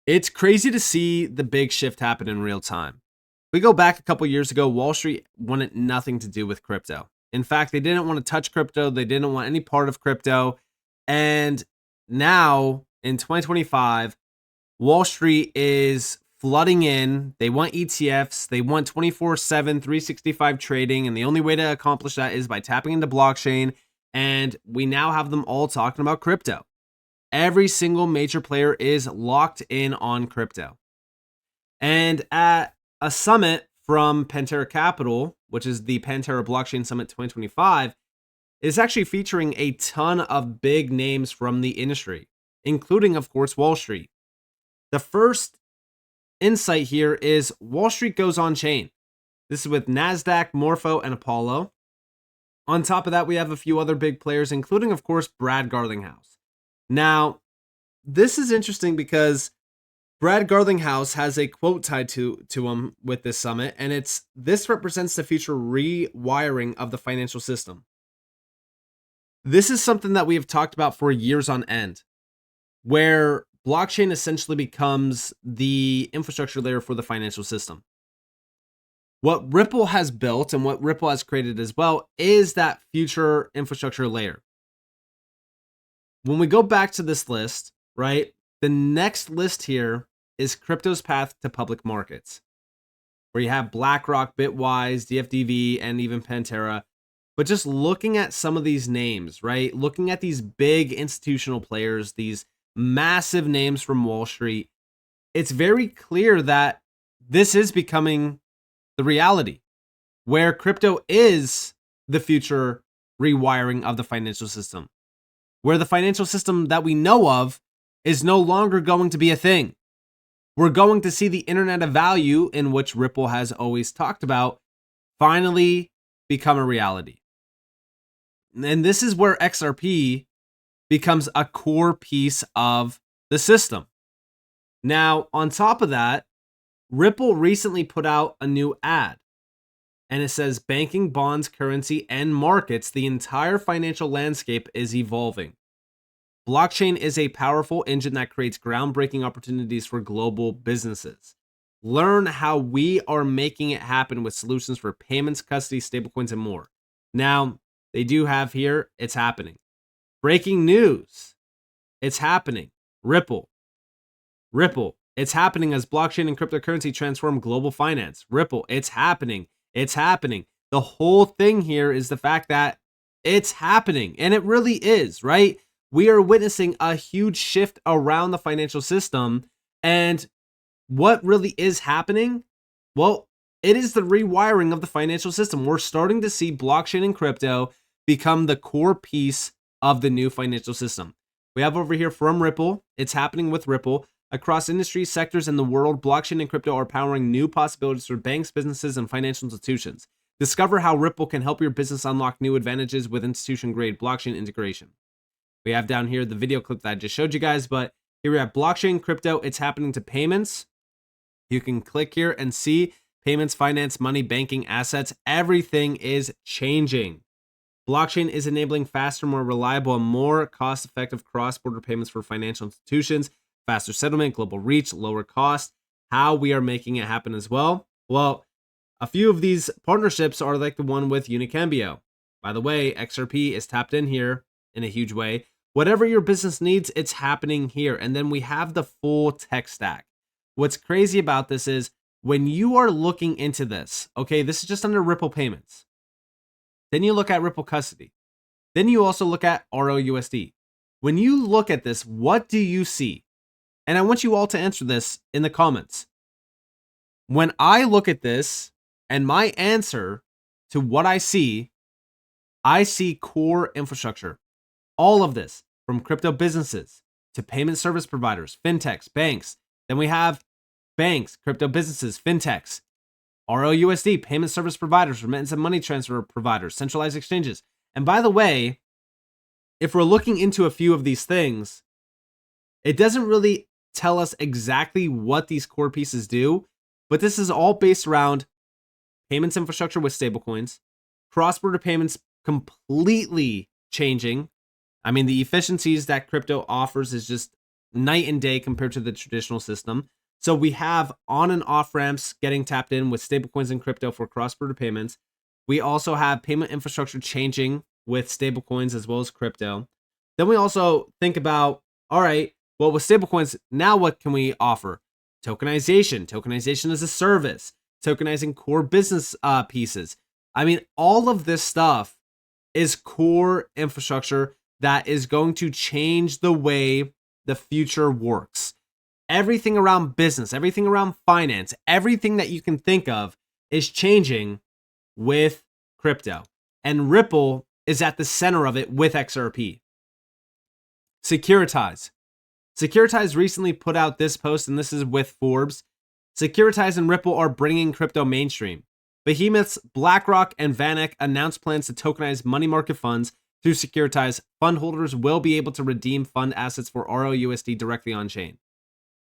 It's crazy to see the big shift happen in real time. We go back a couple years ago, Wall Street wanted nothing to do with crypto. In fact, they didn't want to touch crypto. They didn't want any part of crypto. And now in 2025, Wall Street is flooding in. They want ETFs. They want 24/7, 365 trading. And the only way to accomplish that is by tapping into blockchain. And we now have them all talking about crypto. Every single major player is locked in on crypto. And at a summit from Pantera Capital, which is the Pantera Blockchain Summit 2025, is actually featuring a ton of big names from the industry, including, of course, Wall Street. The first insight here is Wall Street goes on chain. This is with NASDAQ, Morpho, and Apollo. On top of that, we have a few other big players, including, of course, Brad Garlinghouse. Now, this is interesting because Brad Garlinghouse has a quote tied to him with this summit, and this represents the future rewiring of the financial system. This is something that we have talked about for years on end, where blockchain essentially becomes the infrastructure layer for the financial system. What Ripple has built and what Ripple has created as well is that future infrastructure layer. When we go back to this list, right, the next list here is crypto's path to public markets, where you have BlackRock, Bitwise, DFDV, and even Pantera. But just looking at some of these names, right, looking at these big institutional players, these massive names from Wall Street, it's very clear that this is becoming the reality, where crypto is the future rewiring of the financial system, where the financial system that we know of is no longer going to be a thing. We're going to see the internet of value, in which Ripple has always talked about, finally become a reality. And this is where XRP becomes a core piece of the system. Now, on top of that, Ripple recently put out a new ad, and it says banking, bonds, currency, and markets, the entire financial landscape is evolving. Blockchain is a powerful engine that creates groundbreaking opportunities for global businesses. Learn how we are making it happen with solutions for payments, custody, stablecoins, and more. Now, they do have here, it's happening. Breaking news, it's happening. Ripple, it's happening as blockchain and cryptocurrency transform global finance. Ripple, it's happening. It's happening. The whole thing here is the fact that it's happening, and it really is, right? We are witnessing a huge shift around the financial system, and what really is happening? Well, it is the rewiring of the financial system. We're starting to see blockchain and crypto become the core piece of the new financial system. We have over here from Ripple, it's happening with Ripple. Across industry sectors in the world, blockchain and crypto are powering new possibilities for banks, businesses, and financial institutions. Discover how Ripple can help your business unlock new advantages with institution-grade blockchain integration. We have down here the video clip that I just showed you guys, but here we have blockchain, crypto, it's happening to payments. You can click here and see payments, finance, money, banking, assets. Everything is changing. Blockchain is enabling faster, more reliable, and more cost-effective cross-border payments for financial institutions, faster settlement, global reach, lower cost. How we are making it happen as well? Well, a few of these partnerships are like the one with Unicambio. By the way, XRP is tapped in here in a huge way. Whatever your business needs, it's happening here. And then we have the full tech stack. What's crazy about this is when you are looking into this, okay, this is just under Ripple payments. Then you look at Ripple custody. Then you also look at ROUSD. When you look at this, what do you see? And I want you all to answer this in the comments. When I look at this and my answer to what I see core infrastructure. All of this, from crypto businesses to payment service providers, fintechs, banks. Then we have banks, crypto businesses, fintechs, ROUSD, payment service providers, remittance and money transfer providers, centralized exchanges. And by the way, if we're looking into a few of these things, it doesn't really tell us exactly what these core pieces do, but this is all based around payments infrastructure with stablecoins, cross-border payments completely changing. I mean, the efficiencies that crypto offers is just night and day compared to the traditional system. So we have on and off ramps getting tapped in with stablecoins and crypto for cross-border payments. We also have payment infrastructure changing with stablecoins as well as crypto. Then we also think about, all right, well, with stablecoins, now what can we offer? Tokenization as a service, tokenizing core business pieces. I mean, all of this stuff is core infrastructure that is going to change the way the future works. Everything around business, everything around finance, everything that you can think of is changing with crypto. And Ripple is at the center of it with XRP. Securitize. Securitize recently put out this post, and this is with Forbes. Securitize and Ripple are bringing crypto mainstream. Behemoths BlackRock and VanEck announced plans to tokenize money market funds through Securitize. Fund holders will be able to redeem fund assets for ROUSD directly on chain.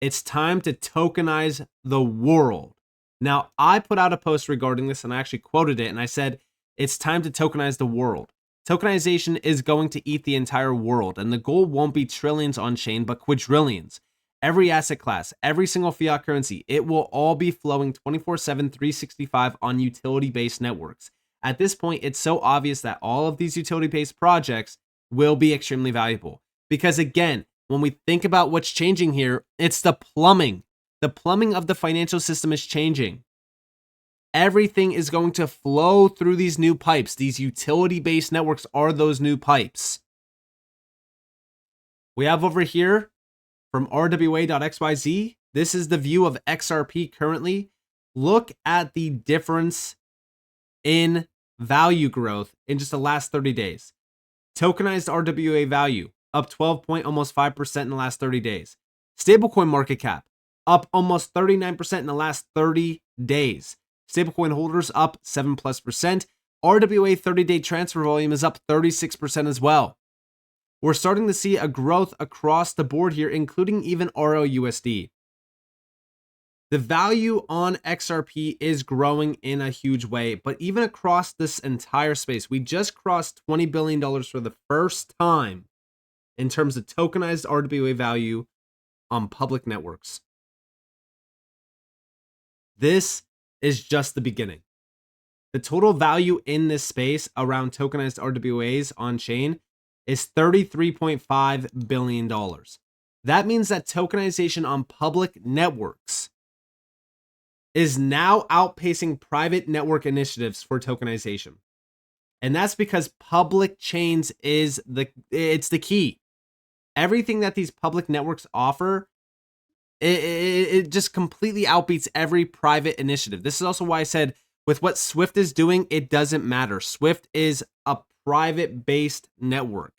It's time to tokenize the world. Now, I put out a post regarding this, and I actually quoted it, and I said, it's time to tokenize the world. Tokenization is going to eat the entire world, and the goal won't be trillions on chain, but quadrillions. Every asset class, every single fiat currency, it will all be flowing 24/7, 365 on utility-based networks. At this point, it's so obvious that all of these utility-based projects will be extremely valuable. Because again, when we think about what's changing here, it's the plumbing. The plumbing of the financial system is changing. Everything is going to flow through these new pipes. These utility-based networks are those new pipes. We have over here from rwa.xyz, this is the view of XRP currently. Look at the difference in value growth in just the last 30 days. Tokenized RWA value up 12.almost 5% in the last 30 days. Stablecoin market cap up almost 39% in the last 30 days. Stablecoin holders up 7+%. RWA 30-day transfer volume is up 36% as well. We're starting to see a growth across the board here, including even ROUSD. The value on XRP is growing in a huge way, but even across this entire space, we just crossed $20 billion for the first time in terms of tokenized RWA value on public networks. This is just the beginning. The total value in this space around tokenized RWAs on chain is $33.5 billion. That means that tokenization on public networks is now outpacing private network initiatives for tokenization. And that's because public chains is the key. Everything that these public networks offer, it just completely outbeats every private initiative. This is also why I said with what Swift is doing, it doesn't matter. Swift is a private-based network.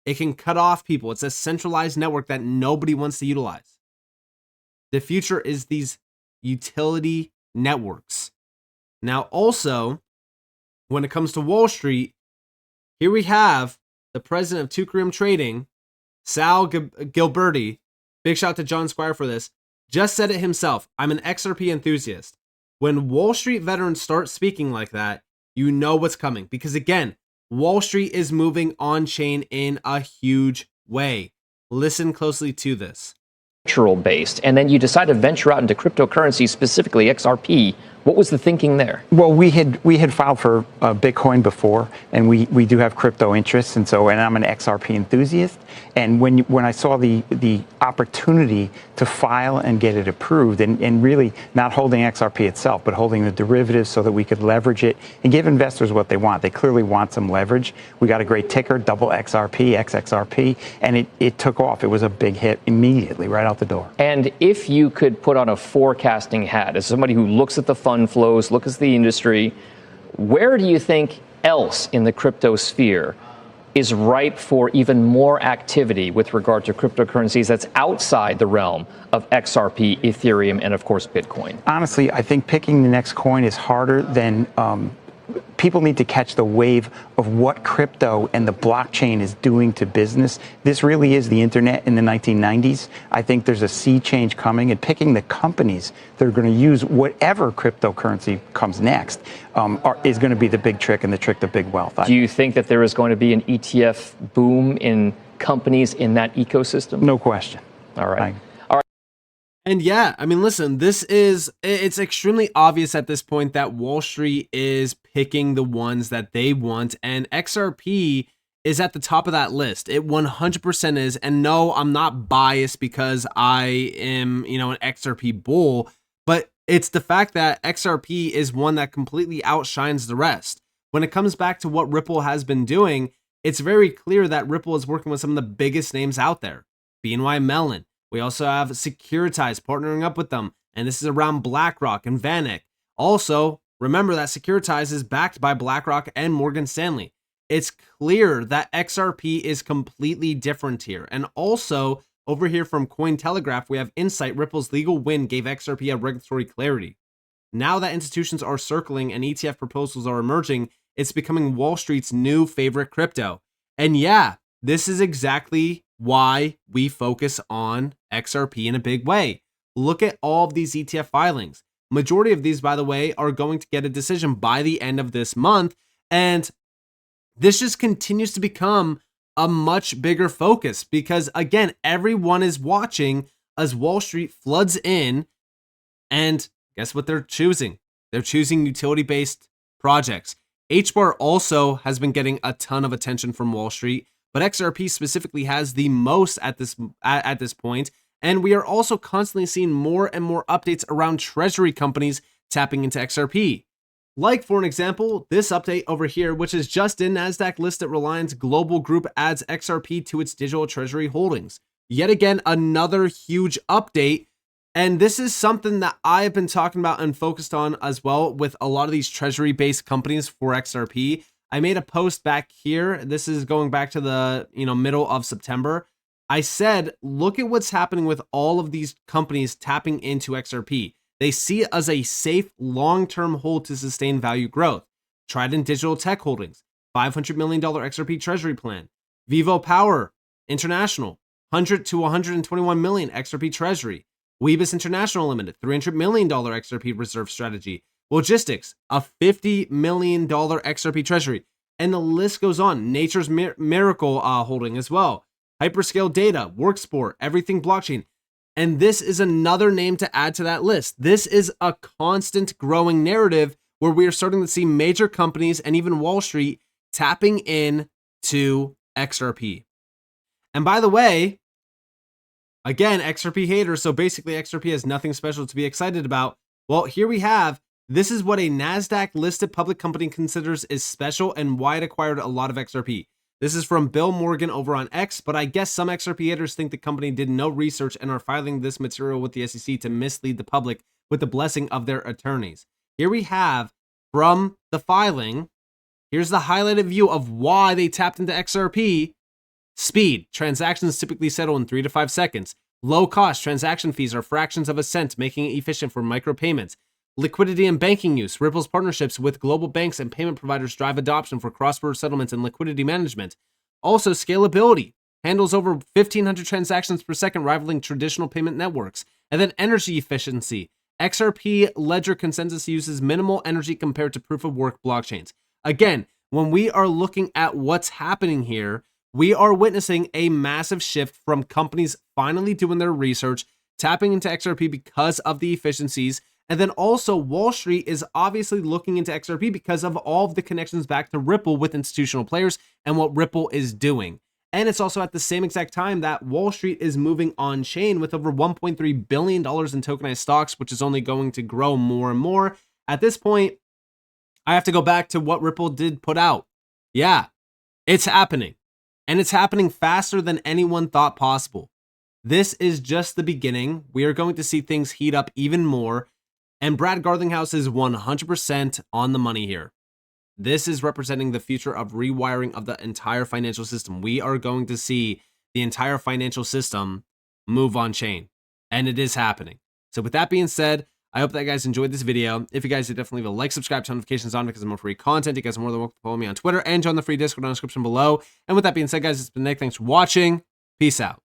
It can cut off people. It's a centralized network that nobody wants to utilize. The future is these utility networks. Now, also, when it comes to Wall Street, here we have the president of Tucurium Trading, Sal Gilberti. Big shout out to John Squire for this. Just said it himself. I'm an XRP enthusiast. When Wall Street veterans start speaking like that, you know what's coming. Because again, Wall Street is moving on chain in a huge way. Listen closely to this. Based, and then you decide to venture out into cryptocurrency, specifically XRP. What was the thinking there? Well, we had filed for Bitcoin before, and we do have crypto interests, and I'm an XRP enthusiast. And when I saw the opportunity to file and get it approved, and really not holding XRP itself, but holding the derivatives so that we could leverage it and give investors what they want. They clearly want some leverage. We got a great ticker, double XRP, XXRP, and it took off. It was a big hit immediately, right out the door. And if you could put on a forecasting hat, as somebody who looks at the fund flows, looks at the industry, where do you think else in the crypto sphere is ripe for even more activity with regard to cryptocurrencies that's outside the realm of XRP, Ethereum, and of course, Bitcoin? Honestly, I think picking the next coin is harder than people need to catch the wave of what crypto and the blockchain is doing to business. This really is the internet in the 1990s. I think there's a sea change coming, and picking the companies that are going to use whatever cryptocurrency comes next is going to be the big trick and the trick to big wealth. Do you think that there is going to be an ETF boom in companies in that ecosystem? No question. All right. Bye. And yeah, I mean, listen, it's extremely obvious at this point that Wall Street is picking the ones that they want, and XRP is at the top of that list. It 100% is. And no, I'm not biased because I am, an XRP bull, but it's the fact that XRP is one that completely outshines the rest. When it comes back to what Ripple has been doing, it's very clear that Ripple is working with some of the biggest names out there. BNY Mellon. We also have Securitize partnering up with them, and this is around BlackRock and VanEck. Also, remember that Securitize is backed by BlackRock and Morgan Stanley. It's clear that XRP is completely different here. And also, over here from Cointelegraph, we have Insight. Ripple's legal win gave XRP a regulatory clarity. Now that institutions are circling and ETF proposals are emerging, it's becoming Wall Street's new favorite crypto. And yeah, this is exactly why we focus on XRP in a big way. Look at all of these ETF filings. Majority of these, by the way, are going to get a decision by the end of this month. And this just continues to become a much bigger focus because, again, everyone is watching as Wall Street floods in. And guess what they're choosing? They're choosing utility-based projects. HBAR also has been getting a ton of attention from Wall Street, but XRP specifically has the most at this point. And we are also constantly seeing more and more updates around treasury companies tapping into XRP. Like, for an example, this update over here, which is just in NASDAQ listed Reliance Global Group adds XRP to its digital treasury holdings. Yet again, another huge update. And this is something that I have been talking about and focused on as well with a lot of these treasury-based companies for XRP. I made a post back here. This is going back to the middle of September. I said, look at what's happening with all of these companies tapping into XRP. They see it as a safe long-term hold to sustain value growth. Trident Digital Tech Holdings, $500 million XRP treasury plan. Vivo Power International, 100 to 121 million XRP treasury. Weebus International Limited, $300 million XRP reserve strategy. Logistics, a $50 million XRP treasury. And the list goes on. Nature's Miracle holding as well. Hyperscale Data, Worksport, Everything Blockchain. And this is another name to add to that list. This is a constant growing narrative where we are starting to see major companies and even Wall Street tapping in to XRP. And by the way, again, XRP haters, so basically XRP has nothing special to be excited about. Well, here we have, this is what a NASDAQ listed public company considers is special and why it acquired a lot of XRP. This is from Bill Morgan over on X, but I guess some XRP haters think the company did no research and are filing this material with the SEC to mislead the public with the blessing of their attorneys. Here we have from the filing, here's the highlighted view of why they tapped into XRP. Speed, transactions typically settle in 3 to 5 seconds. Low cost, transaction fees are fractions of a cent, making it efficient for micropayments. Liquidity and banking use. Ripple's partnerships with global banks and payment providers drive adoption for cross-border settlements and liquidity management. Also, scalability. Handles over 1,500 transactions per second, rivaling traditional payment networks. And then energy efficiency. XRP Ledger Consensus uses minimal energy compared to proof-of-work blockchains. Again, when we are looking at what's happening here, we are witnessing a massive shift from companies finally doing their research, tapping into XRP because of the efficiencies. And then also Wall Street is obviously looking into XRP because of all of the connections back to Ripple with institutional players and what Ripple is doing. And it's also at the same exact time that Wall Street is moving on chain with over $1.3 billion in tokenized stocks, which is only going to grow more and more. At this point, I have to go back to what Ripple did put out. Yeah, it's happening. And it's happening faster than anyone thought possible. This is just the beginning. We are going to see things heat up even more. And Brad Garlinghouse is 100% on the money here. This is representing the future of rewiring of the entire financial system. We are going to see the entire financial system move on chain. And it is happening. So with that being said, I hope that you guys enjoyed this video. If you guys did, definitely leave a like, subscribe, turn notifications on because of more free content. You guys are more than welcome to follow me on Twitter and join the free Discord in the description below. And with that being said, guys, it's been Nick. Thanks for watching. Peace out.